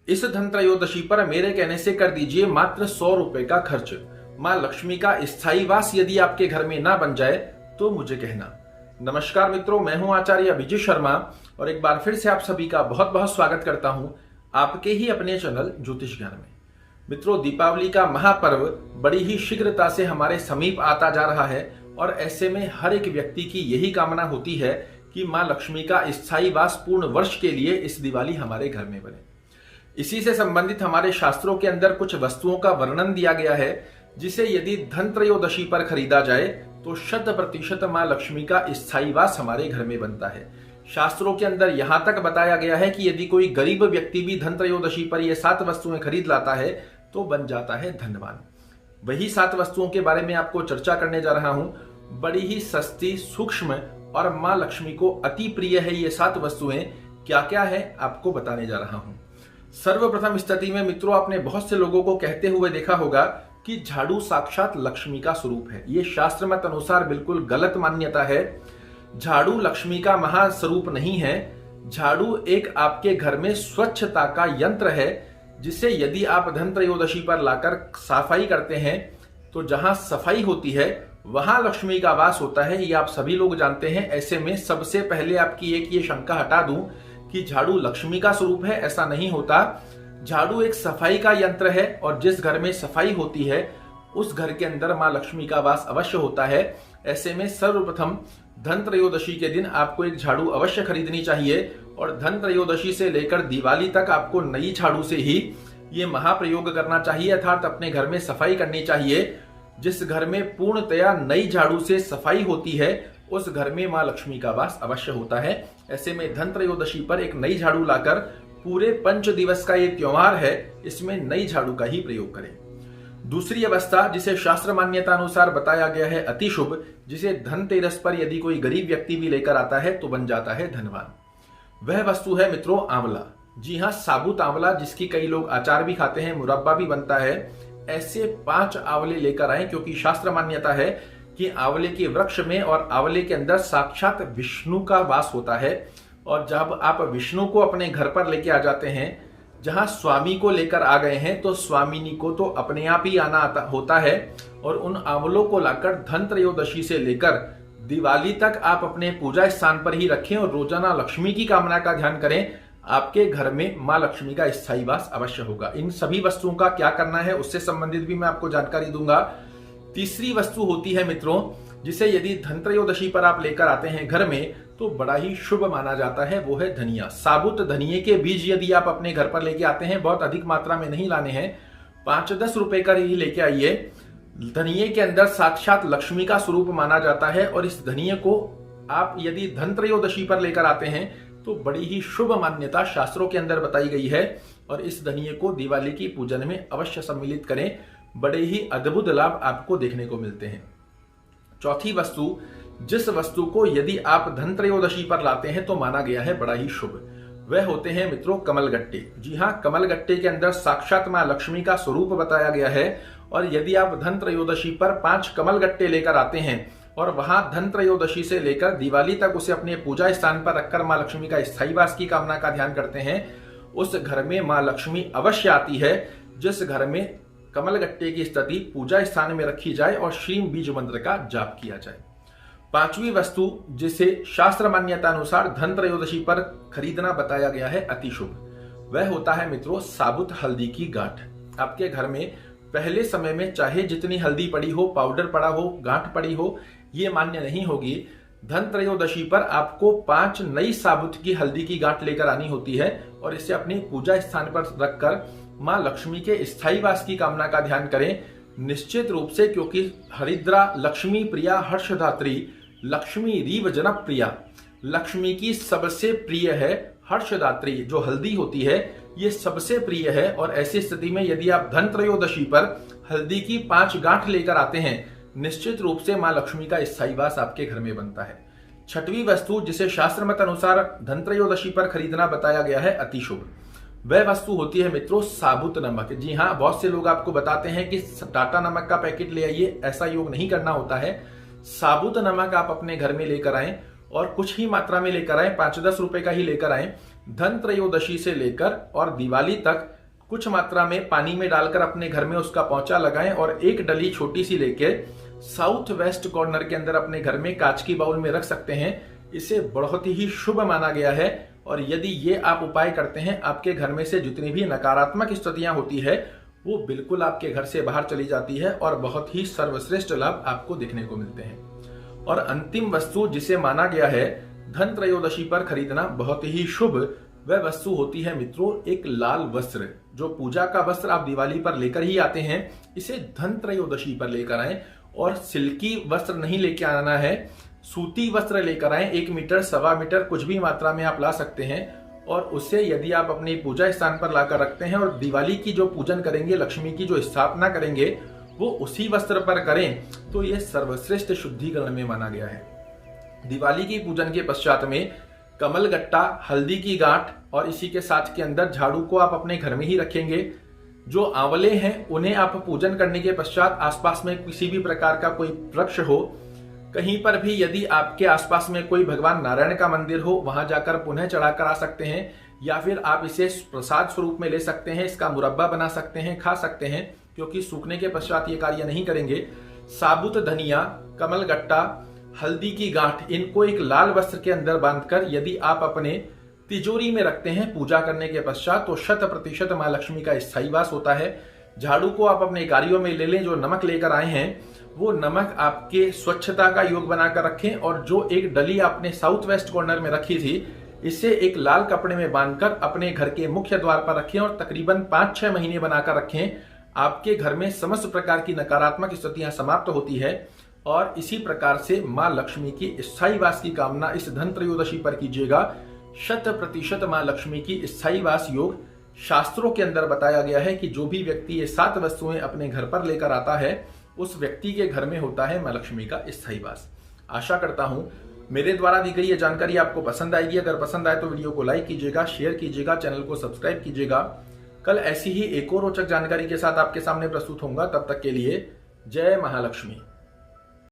इस धन त्रयोदशी पर मेरे कहने से कर दीजिए मात्र 100 रुपए का खर्च। माँ लक्ष्मी का स्थायी वास यदि आपके घर में ना बन जाए तो मुझे कहना। नमस्कार मित्रों, मैं हूं आचार्य अभिजीत शर्मा और एक बार फिर से आप सभी का बहुत बहुत स्वागत करता हूं आपके ही अपने चैनल ज्योतिष ज्ञान में। मित्रों, दीपावली का महापर्व बड़ी ही शीघ्रता से हमारे समीप आता जा रहा है और ऐसे में हर एक व्यक्ति की यही कामना होती है कि माँ लक्ष्मी का स्थायी वास पूर्ण वर्ष के लिए इस दिवाली हमारे घर में बने। इसी से संबंधित हमारे शास्त्रों के अंदर कुछ वस्तुओं का वर्णन दिया गया है जिसे यदि धन त्रयोदशी पर खरीदा जाए तो 100% माँ लक्ष्मी का स्थायी वास हमारे घर में बनता है। शास्त्रों के अंदर यहां तक बताया गया है कि यदि कोई गरीब व्यक्ति भी धन त्रयोदशी पर ये 7 वस्तुएं खरीद लाता है तो बन जाता है धनवान। वही 7 वस्तुओं के बारे में आपको चर्चा करने जा रहा हूं। बड़ी ही सस्ती, सूक्ष्म और माँ लक्ष्मी को अति प्रिय है ये 7 वस्तुएं। क्या क्या है आपको बताने जा रहा हूं। सर्वप्रथम स्थिति में मित्रों, आपने बहुत से लोगों को कहते हुए देखा होगा कि झाड़ू साक्षात लक्ष्मी का स्वरूप है। ये शास्त्र मत अनुसार बिल्कुल गलत मान्यता है। झाड़ू लक्ष्मी का महास्वरूप नहीं है। झाड़ू एक आपके घर में स्वच्छता का यंत्र है जिसे यदि आप धन त्रयोदशी पर लाकर सफाई करते हैं तो जहां सफाई होती है वहां लक्ष्मी का वास होता है। ये आप सभी लोग जानते हैं। ऐसे में सबसे पहले आपकी एक ये शंका हटा दूं कि झाड़ू लक्ष्मी का स्वरूप है, ऐसा नहीं होता। झाड़ू एक सफाई का यंत्र है और जिस घर में सफाई होती है उस घर के अंदर माँ लक्ष्मी का वास अवश्य होता है। ऐसे में सर्वप्रथम धन त्रयोदशी के दिन आपको एक झाड़ू अवश्य खरीदनी चाहिए और धन त्रयोदशी से लेकर दिवाली तक आपको नई झाड़ू से ही ये महाप्रयोग करना चाहिए, अर्थात अपने घर में सफाई करनी चाहिए। जिस घर में पूर्णतया नई झाड़ू से सफाई होती है उस घर में माँ लक्ष्मी का वास अवश्य होता है। ऐसे में धन त्रयोदशी पर एक नई झाड़ू लाकर पूरे 5 दिवस का ये त्योहार है, इसमें नई झाड़ू का ही प्रयोग करें। दूसरी अवस्था जिसे शास्त्र मान्यता अनुसार बताया गया है अति शुभ, जिसे धनतेरस पर यदि कोई गरीब व्यक्ति भी लेकर आता है तो बन जाता है धनवान। वह वस्तु है मित्रों आंवला। जी हाँ, साबुत आंवला, जिसकी कई लोग अचार भी खाते हैं, मुरब्बा भी बनता है। ऐसे 5 आंवले लेकर आए क्योंकि शास्त्र मान्यता है कि आंवले के वृक्ष में और आंवले के अंदर साक्षात विष्णु का वास होता है। और जब आप विष्णु को अपने घर पर लेके आ जाते हैं, जहां स्वामी को लेकर आ गए हैं तो स्वामिनी को तो अपने आप ही आना होता है। और उन आंवलों को लाकर धन त्रयोदशी से लेकर दिवाली तक आप अपने पूजा स्थान पर ही रखें और रोजाना लक्ष्मी की कामना का ध्यान करें। आपके घर में माँ लक्ष्मी का स्थायी वास अवश्य होगा। इन सभी वस्तुओं का क्या करना है उससे संबंधित भी मैं आपको जानकारी दूंगा। तीसरी वस्तु होती है मित्रों, जिसे यदि धन त्रयोदशी पर आप लेकर आते हैं घर में तो बड़ा ही शुभ माना जाता है, वो है धनिया। साबुत धनिये के बीज यदि आप अपने घर पर लेके आते हैं, बहुत अधिक मात्रा में नहीं लाने हैं, 5-10 रुपए का ही लेके आइए। धनिये के अंदर साक्षात लक्ष्मी का स्वरूप माना जाता है और इस धनिये को आप यदि धन त्रयोदशी पर लेकर आते हैं तो बड़ी ही शुभ मान्यता शास्त्रों के अंदर बताई गई है। और इस धनिये को दिवाली की पूजन में अवश्य सम्मिलित करें, बड़े ही अद्भुत लाभ आपको देखने को मिलते हैं। चौथी वस्तु, जिस वस्तु को यदि आप धन त्रयोदशी पर लाते हैं तो माना गया है बड़ा ही शुभ, वह होते हैं मित्रों कमलगट्टे। जी हाँ, कमलगट्टे के अंदर साक्षात माँ लक्ष्मी का स्वरूप बताया गया है। और यदि आप धन त्रयोदशी पर 5 कमलगट्टे लेकर आते हैं और वहां धन त्रयोदशी से लेकर दिवाली तक उसे अपने पूजा स्थान पर रखकर माँ लक्ष्मी का स्थायी वास की कामना का ध्यान करते हैं, उस घर में माँ लक्ष्मी अवश्य आती है। जिस घर में कमलगट्टे की स्थिति पूजा स्थान में रखी जाए और श्रीम बीज मंत्र का जाप किया जाए। 5वीं वस्तु जिसे शास्त्र मान्यता अनुसार धन त्रयोदशी पर खरीदना बताया गया है अति शुभ, वह होता है मित्रों साबुत हल्दी की गांठ। आपके घर में पहले समय में चाहे जितनी हल्दी पड़ी हो, पाउडर पड़ा हो, गांठ पड़ी हो, ये मान्य नहीं होगी। धन त्रयोदशी पर आपको 5 नई साबुत की हल्दी की गांठ लेकर आनी होती है और इसे अपनी पूजा स्थान पर रखकर माँ लक्ष्मी के स्थायी वास की कामना का ध्यान करें। निश्चित रूप से, क्योंकि हरिद्रा लक्ष्मी प्रिया हर्षधात्री, लक्ष्मी रीव जनक प्रिया, लक्ष्मी की सबसे प्रिय है हर्षदात्री। जो हल्दी होती है ये सबसे प्रिय है। और ऐसी स्थिति में यदि आप धन त्रयोदशी पर हल्दी की 5 गांठ लेकर आते हैं, निश्चित रूप से माँ लक्ष्मी का स्थायी वास आपके घर में बनता है। 6वीं वस्तु जिसे शास्त्र मत अनुसार धन त्रयोदशी पर खरीदना बताया गया है अति शुभ, वह वस्तु होती है मित्रों साबुत नमक। जी हाँ, बहुत से लोग आपको बताते हैं कि टाटा नमक का पैकेट ले आइए, ऐसा योग नहीं करना होता है। साबुत नमक आप अपने घर में लेकर आएं और कुछ ही मात्रा में लेकर आएं, 5-10 रुपए का ही लेकर आएं। धन त्रयोदशी से लेकर और दिवाली तक कुछ मात्रा में पानी में डालकर अपने घर में उसका पोंचा लगाएं और एक डली छोटी सी लेके साउथ वेस्ट कॉर्नर के अंदर अपने घर में कांच की बाउल में रख सकते हैं। इसे बहुत ही शुभ माना गया है और यदि ये आप उपाय करते हैं, आपके घर में से जितनी भी नकारात्मक स्थितियां होती है वो बिल्कुल आपके घर से बाहर चली जाती है और बहुत ही सर्वश्रेष्ठ लाभ आपको देखने को मिलते हैं। और अंतिम वस्तु जिसे माना गया है धन त्रयोदशी पर खरीदना बहुत ही शुभ, वह वस्तु होती है मित्रों एक लाल वस्त्र। जो पूजा का वस्त्र आप दिवाली पर लेकर ही आते हैं, इसे धन त्रयोदशी पर लेकर आएं और सिल्की वस्त्र नहीं लेके आना है, सूती वस्त्र लेकर आएं। 1 मीटर, 1.25 मीटर कुछ भी मात्रा में आप ला सकते हैं और उसे यदि आप अपनी पूजा स्थान पर लाकर रखते हैं और दिवाली की जो पूजन करेंगे, लक्ष्मी की जो स्थापना करेंगे, वो उसी वस्त्र पर करें तो यह सर्वश्रेष्ठ शुद्धिकरण में माना गया है। दिवाली की पूजन के पश्चात में कमल गट्टा, हल्दी की गांठ और इसी के साथ के अंदर झाड़ू को आप अपने घर में ही रखेंगे। जो आंवले हैं उन्हें आप पूजन करने के पश्चात आसपास में किसी भी प्रकार का कोई वृक्ष हो, कहीं पर भी यदि आपके आसपास में कोई भगवान नारायण का मंदिर हो, वहां जाकर पुनः चढ़ाकर आ सकते हैं या फिर आप इसे प्रसाद स्वरूप में ले सकते हैं। इसका मुरब्बा बना सकते हैं, खा सकते हैं, क्योंकि सूखने के पश्चात ये कार्य नहीं करेंगे। साबुत धनिया, कमल गट्टा, हल्दी की गांठ, इनको एक लाल वस्त्र के अंदर बांधकर यदि आप अपने तिजोरी में रखते हैं पूजा करने के पश्चात, तो 100% मां लक्ष्मी का स्थायी वास होता है। झाड़ू को आप अपने गाड़ियों में ले लें। जो नमक लेकर आए हैं वो नमक आपके स्वच्छता का योग बनाकर रखें और जो एक डली आपने साउथ वेस्ट कॉर्नर में रखी थी, इसे एक लाल कपड़े में बांधकर अपने घर के मुख्य द्वार पर रखें और तकरीबन 5-6 महीने बनाकर रखें। आपके घर में समस्त प्रकार की नकारात्मक स्थितियां समाप्त होती है और इसी प्रकार से मां लक्ष्मी की स्थायी वास की कामना इस धन त्रयोदशी पर कीजिएगा। 100% मां लक्ष्मी की स्थायी वास योग शास्त्रों के अंदर बताया गया है कि जो भी व्यक्ति ये 7 वस्तुएं अपने घर पर लेकर आता है, उस व्यक्ति के घर में होता है मां लक्ष्मी का स्थायी वास। आशा करता हूं मेरे द्वारा दी गई ये जानकारी आपको पसंद आएगी। अगर पसंद आए तो वीडियो को लाइक कीजिएगा, शेयर कीजिएगा, चैनल को सब्सक्राइब कीजिएगा। कल ऐसी ही एक और रोचक जानकारी के साथ आपके सामने प्रस्तुत होऊंगा। तब तक के लिए जय महालक्ष्मी।